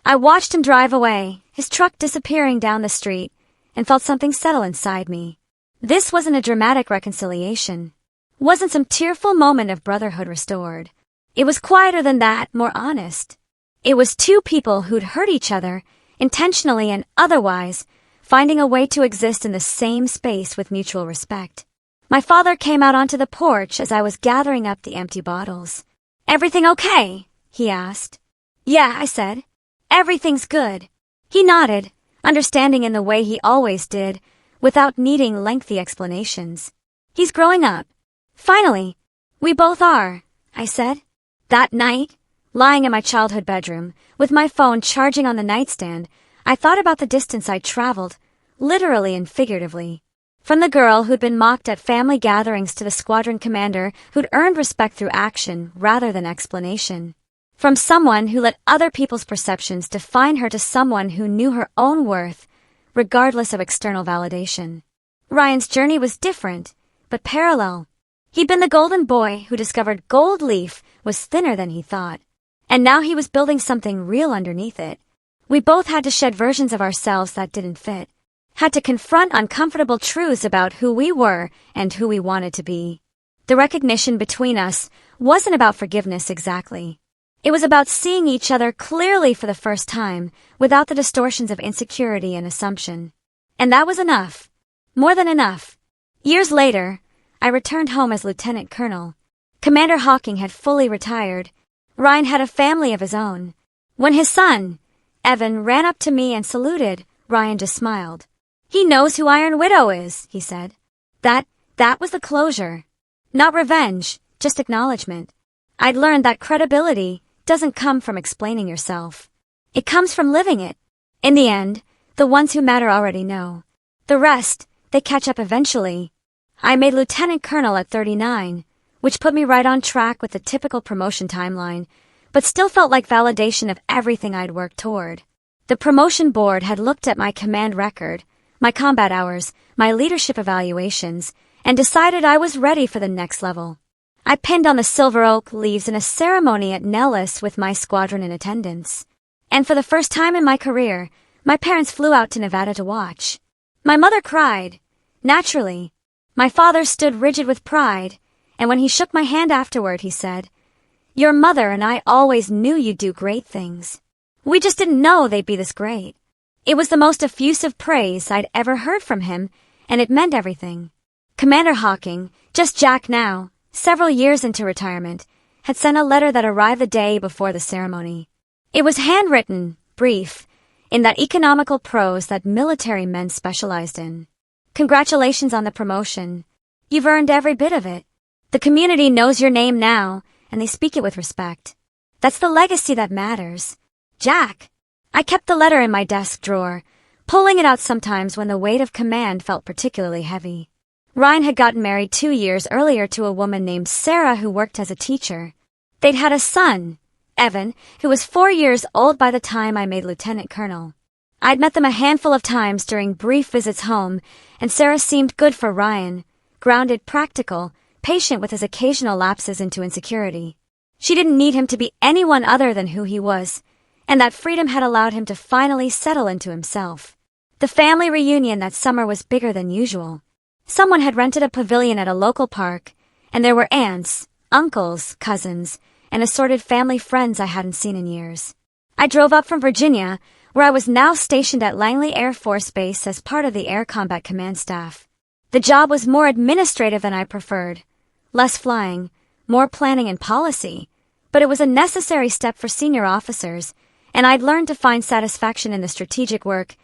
I watched him drive away, his truck disappearing down the street, and felt something settle inside me. This wasn't a dramatic reconciliation. Wasn't some tearful moment of brotherhood restored. It was quieter than that, more honest. It was two people who'd hurt each other, intentionally and otherwise, finding a way to exist in the same space with mutual respect. My father came out onto the porch as I was gathering up the empty bottles. Everything okay? He asked. Yeah, I said. Everything's good. He nodded, understanding in the way he always did, without needing lengthy explanations. He's growing up. Finally. We both are, I said. That night, lying in my childhood bedroom, with my phone charging on the nightstand, I thought about the distance I'd traveled, literally and figuratively. From the girl who'd been mocked at family gatherings to the squadron commander who'd earned respect through action rather than explanation. From someone who let other people's perceptions define her to someone who knew her own worth, regardless of external validation. Ryan's journey was different, but parallel. He'd been the golden boy who discovered gold leaf was thinner than he thought. And now he was building something real underneath it. We both had to shed versions of ourselves that didn't fit. Had to confront uncomfortable truths about who we were and who we wanted to be. The recognition between us wasn't about forgiveness exactly. It was about seeing each other clearly for the first time, without the distortions of insecurity and assumption. And that was enough. More than enough. Years later, I returned home as lieutenant colonel. Commander Hawking had fully retired. Ryan had a family of his own. When his son, Evan, ran up to me and saluted, Ryan just smiled. He knows who Iron Widow is, he said. That was the closure. Not revenge, just acknowledgement. I'd learned that credibility doesn't come from explaining yourself. It comes from living it. In the end, the ones who matter already know. The rest, they catch up eventually. I made lieutenant colonel at 39, which put me right on track with the typical promotion timeline, but still felt like validation of everything I'd worked toward. The promotion board had looked at my command record, my combat hours, my leadership evaluations, and decided I was ready for the next level. I pinned on the silver oak leaves in a ceremony at Nellis with my squadron in attendance. And for the first time in my career, my parents flew out to Nevada to watch. My mother cried. Naturally. My father stood rigid with pride, and when he shook my hand afterward, he said, "Your mother and I always knew you'd do great things. We just didn't know they'd be this great." It was the most effusive praise I'd ever heard from him, and it meant everything. Commander Hawking, just Jack now, several years into retirement, had sent a letter that arrived the day before the ceremony. It was handwritten, brief, in that economical prose that military men specialized in. "Congratulations on the promotion. You've earned every bit of it. The community knows your name now, and they speak it with respect. That's the legacy that matters. Jack." I kept the letter in my desk drawer, pulling it out sometimes when the weight of command felt particularly heavy. Ryan had gotten married 2 years earlier to a woman named Sarah who worked as a teacher. They'd had a son, Evan, who was 4 years old by the time I made lieutenant colonel. I'd met them a handful of times during brief visits home, and Sarah seemed good for Ryan, grounded, practical, patient with his occasional lapses into insecurity. She didn't need him to be anyone other than who he was, and that freedom had allowed him to finally settle into himself. The family reunion that summer was bigger than usual. Someone had rented a pavilion at a local park, and there were aunts, uncles, cousins, and assorted family friends I hadn't seen in years. I drove up from Virginia, where I was now stationed at Langley Air Force Base as part of the Air Combat Command staff. The job was more administrative than I preferred. Less flying, more planning and policy, but it was a necessary step for senior officers, and I'd learned to find satisfaction in the strategic work,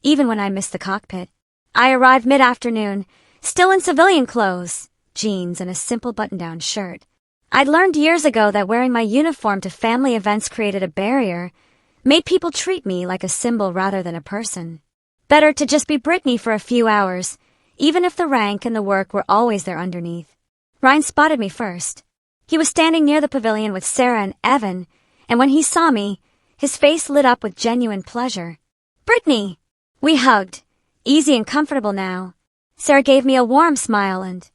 even when I missed the cockpit. I arrived mid-afternoon, still in civilian clothes, jeans and a simple button-down shirt. I'd learned years ago that wearing my uniform to family events created a barrier, made people treat me like a symbol rather than a person. Better to just be Brittany for a few hours, even if the rank and the work were always there underneath. Ryan spotted me first. He was standing near the pavilion with Sarah and Evan, and when he saw me, his face lit up with genuine pleasure. "Brittany!" We hugged, easy and comfortable now. Sarah gave me a warm smile and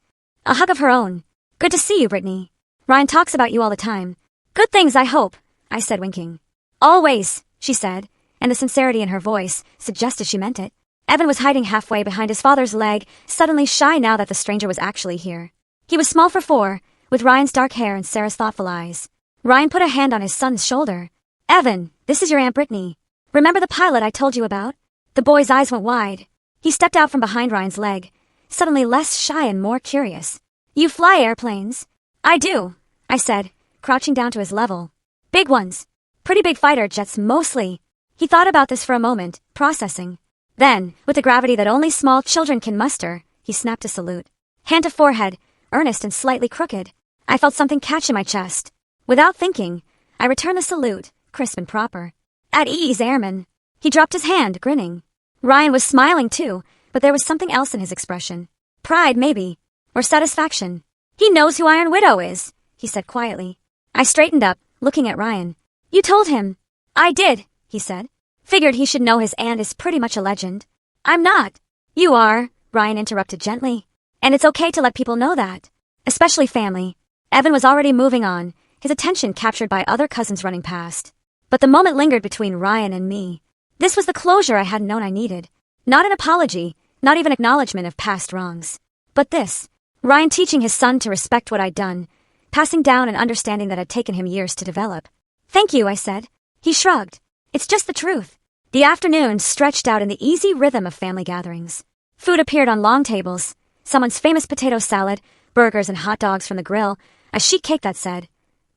a hug of her own. "Good to see you, Brittany. Ryan talks about you all the time." "Good things, I hope," I said, winking. "Always," she said, and the sincerity in her voice suggested she meant it. Evan was hiding halfway behind his father's leg, suddenly shy now that the stranger was actually here. He was small for 4, with Ryan's dark hair and Sarah's thoughtful eyes. Ryan put a hand on his son's shoulder. "Evan, this is your Aunt Brittany. Remember the pilot I told you about?" The boy's eyes went wide. He stepped out from behind Ryan's leg, suddenly less shy and more curious. "You fly airplanes?" "I do," I said, crouching down to his level. "Big ones. Pretty big fighter jets mostly." He thought about this for a moment, processing. Then, with the gravity that only small children can muster, he snapped a salute. Hand to forehead, earnest and slightly crooked. I felt something catch in my chest. Without thinking, I returned the salute, crisp and proper. "At ease, airman." He dropped his hand, grinning. Ryan was smiling too, but there was something else in his expression. Pride, maybe, or satisfaction. "He knows who Iron Widow is," he said quietly. I straightened up, looking at Ryan. "You told him." "I did," he said. "Figured he should know his aunt is pretty much a legend." "I'm not." "You are," Ryan interrupted gently. "And it's okay to let people know that. Especially family." Evan was already moving on, his attention captured by other cousins running past. But the moment lingered between Ryan and me. This was the closure I hadn't known I needed. Not an apology, not even acknowledgement of past wrongs. But this, Ryan teaching his son to respect what I'd done, passing down an understanding that had taken him years to develop. "Thank you," I said. He shrugged. "It's just the truth." The afternoon stretched out in the easy rhythm of family gatherings. Food appeared on long tables, someone's famous potato salad, burgers and hot dogs from the grill, a sheet cake that said,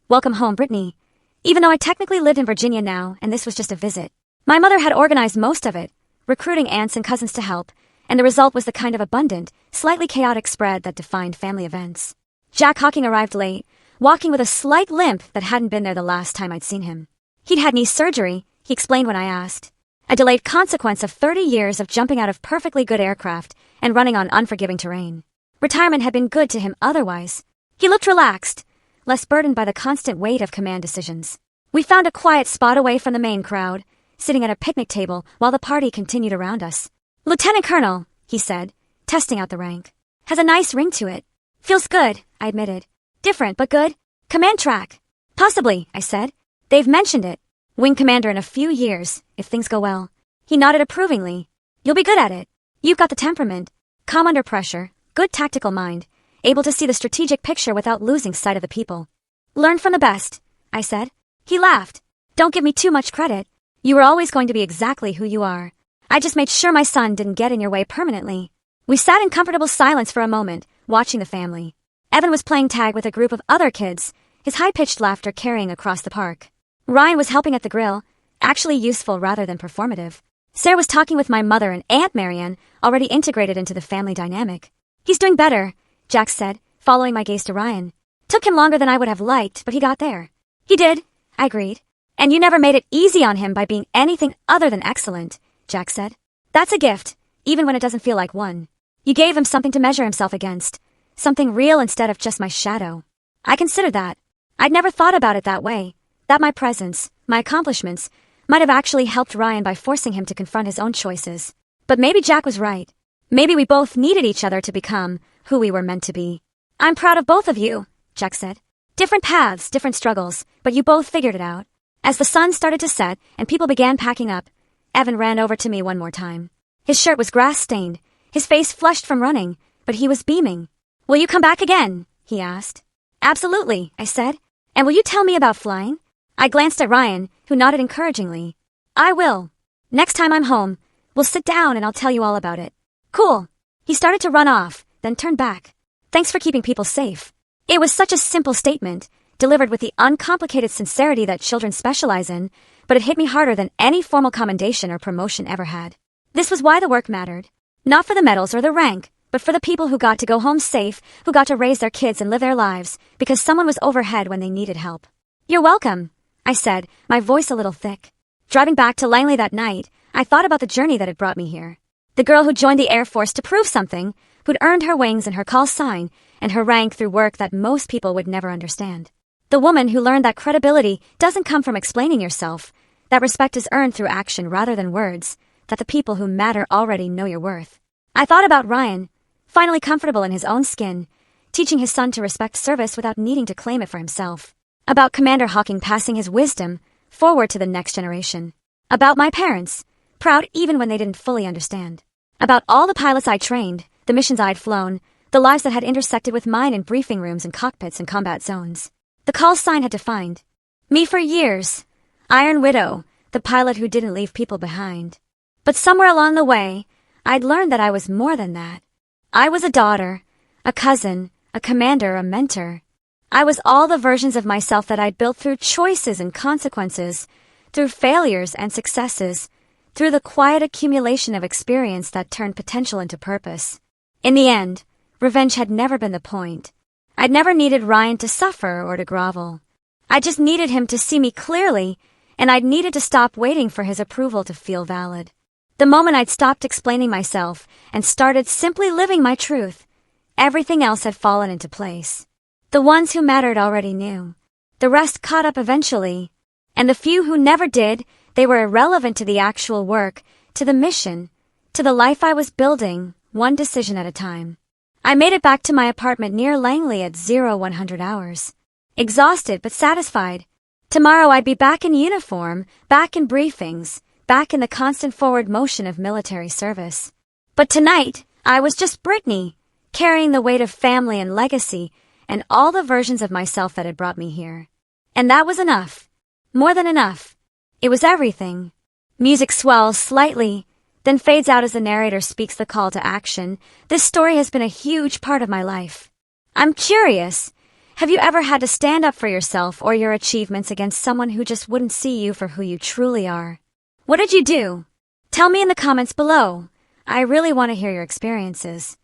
"Welcome home, Brittany." Even though I technically lived in Virginia now, and this was just a visit. My mother had organized most of it, recruiting aunts and cousins to help, and the result was the kind of abundant, slightly chaotic spread that defined family events. Jack Hawking arrived late, walking with a slight limp that hadn't been there the last time I'd seen him. He'd had knee surgery, he explained when I asked. A delayed consequence of 30 years of jumping out of perfectly good aircraft and running on unforgiving terrain. Retirement had been good to him otherwise. He looked relaxed, less burdened by the constant weight of command decisions. We found a quiet spot away from the main crowd, sitting at a picnic table while the party continued around us. "Lieutenant Colonel," he said, testing out the rank. "Has a nice ring to it." "Feels good," I admitted. "Different, but good." "Command track." "Possibly," I said. "They've mentioned it." Wing commander in a few years, if things go well. He nodded approvingly. You'll be good at it. You've got the temperament. Calm under pressure, good tactical mind, able to see the strategic picture without losing sight of the people. Learn from the best, I said. He laughed. Don't give me too much credit. You were always going to be exactly who you are. I just made sure my son didn't get in your way permanently. We sat in comfortable silence for a moment, watching the family. Evan was playing tag with a group of other kids, his high-pitched laughter carrying across the park. Ryan was helping at the grill, actually useful rather than performative. Sarah was talking with my mother and Aunt Marianne, already integrated into the family dynamic. He's doing better, Jack said, following my gaze to Ryan. Took him longer than I would have liked, but he got there. He did, I agreed. And you never made it easy on him by being anything other than excellent, Jack said. That's a gift, even when it doesn't feel like one. You gave him something to measure himself against. Something real instead of just my shadow. I considered that. I'd never thought about it that way. That my presence, my accomplishments, might have actually helped Ryan by forcing him to confront his own choices. But maybe Jack was right. Maybe we both needed each other to become who we were meant to be. I'm proud of both of you, Jack said. Different paths, different struggles, but you both figured it out. As the sun started to set and people began packing up, Evan ran over to me one more time. His shirt was grass-stained, his face flushed from running, but he was beaming. Will you come back again? He asked. Absolutely, I said. And will you tell me about flying? I glanced at Ryan, who nodded encouragingly. I will. Next time I'm home, we'll sit down and I'll tell you all about it. Cool. He started to run off, then turned back. Thanks for keeping people safe. It was such a simple statement, delivered with the uncomplicated sincerity that children specialize in, but it hit me harder than any formal commendation or promotion ever had. This was why the work mattered. Not for the medals or the rank, but for the people who got to go home safe, who got to raise their kids and live their lives, because someone was overhead when they needed help. You're welcome, I said, my voice a little thick. Driving back to Langley that night, I thought about the journey that had brought me here. The girl who joined the Air Force to prove something, who'd earned her wings and her call sign, and her rank through work that most people would never understand. The woman who learned that credibility doesn't come from explaining yourself, that respect is earned through action rather than words, that the people who matter already know your worth. I thought about Ryan, finally comfortable in his own skin, teaching his son to respect service without needing to claim it for himself. About Commander Hawking passing his wisdom forward to the next generation. About my parents, proud even when they didn't fully understand. About all the pilots I trained, the missions I'd flown, the lives that had intersected with mine in briefing rooms and cockpits and combat zones. The call sign had defined me for years. Iron Widow, the pilot who didn't leave people behind. But somewhere along the way, I'd learned that I was more than that. I was a daughter, a cousin, a commander, a mentor. I was all the versions of myself that I'd built through choices and consequences, through failures and successes, through the quiet accumulation of experience that turned potential into purpose. In the end, revenge had never been the point. I'd never needed Ryan to suffer or to grovel. I just needed him to see me clearly, and I'd needed to stop waiting for his approval to feel valid. The moment I'd stopped explaining myself and started simply living my truth, everything else had fallen into place. The ones who mattered already knew. The rest caught up eventually, and the few who never did, they were irrelevant to the actual work, to the mission, to the life I was building, one decision at a time. I made it back to my apartment near Langley at 0100 hours. Exhausted but satisfied. Tomorrow I'd be back in uniform, back in briefings, back in the constant forward motion of military service. But tonight, I was just Brittany, carrying the weight of family and legacy, and all the versions of myself that had brought me here. And that was enough. More than enough. It was everything. Music swells slightly, then fades out as the narrator speaks the call to action. This story has been a huge part of my life. I'm curious. Have you ever had to stand up for yourself or your achievements against someone who just wouldn't see you for who you truly are? What did you do? Tell me in the comments below. I really want to hear your experiences.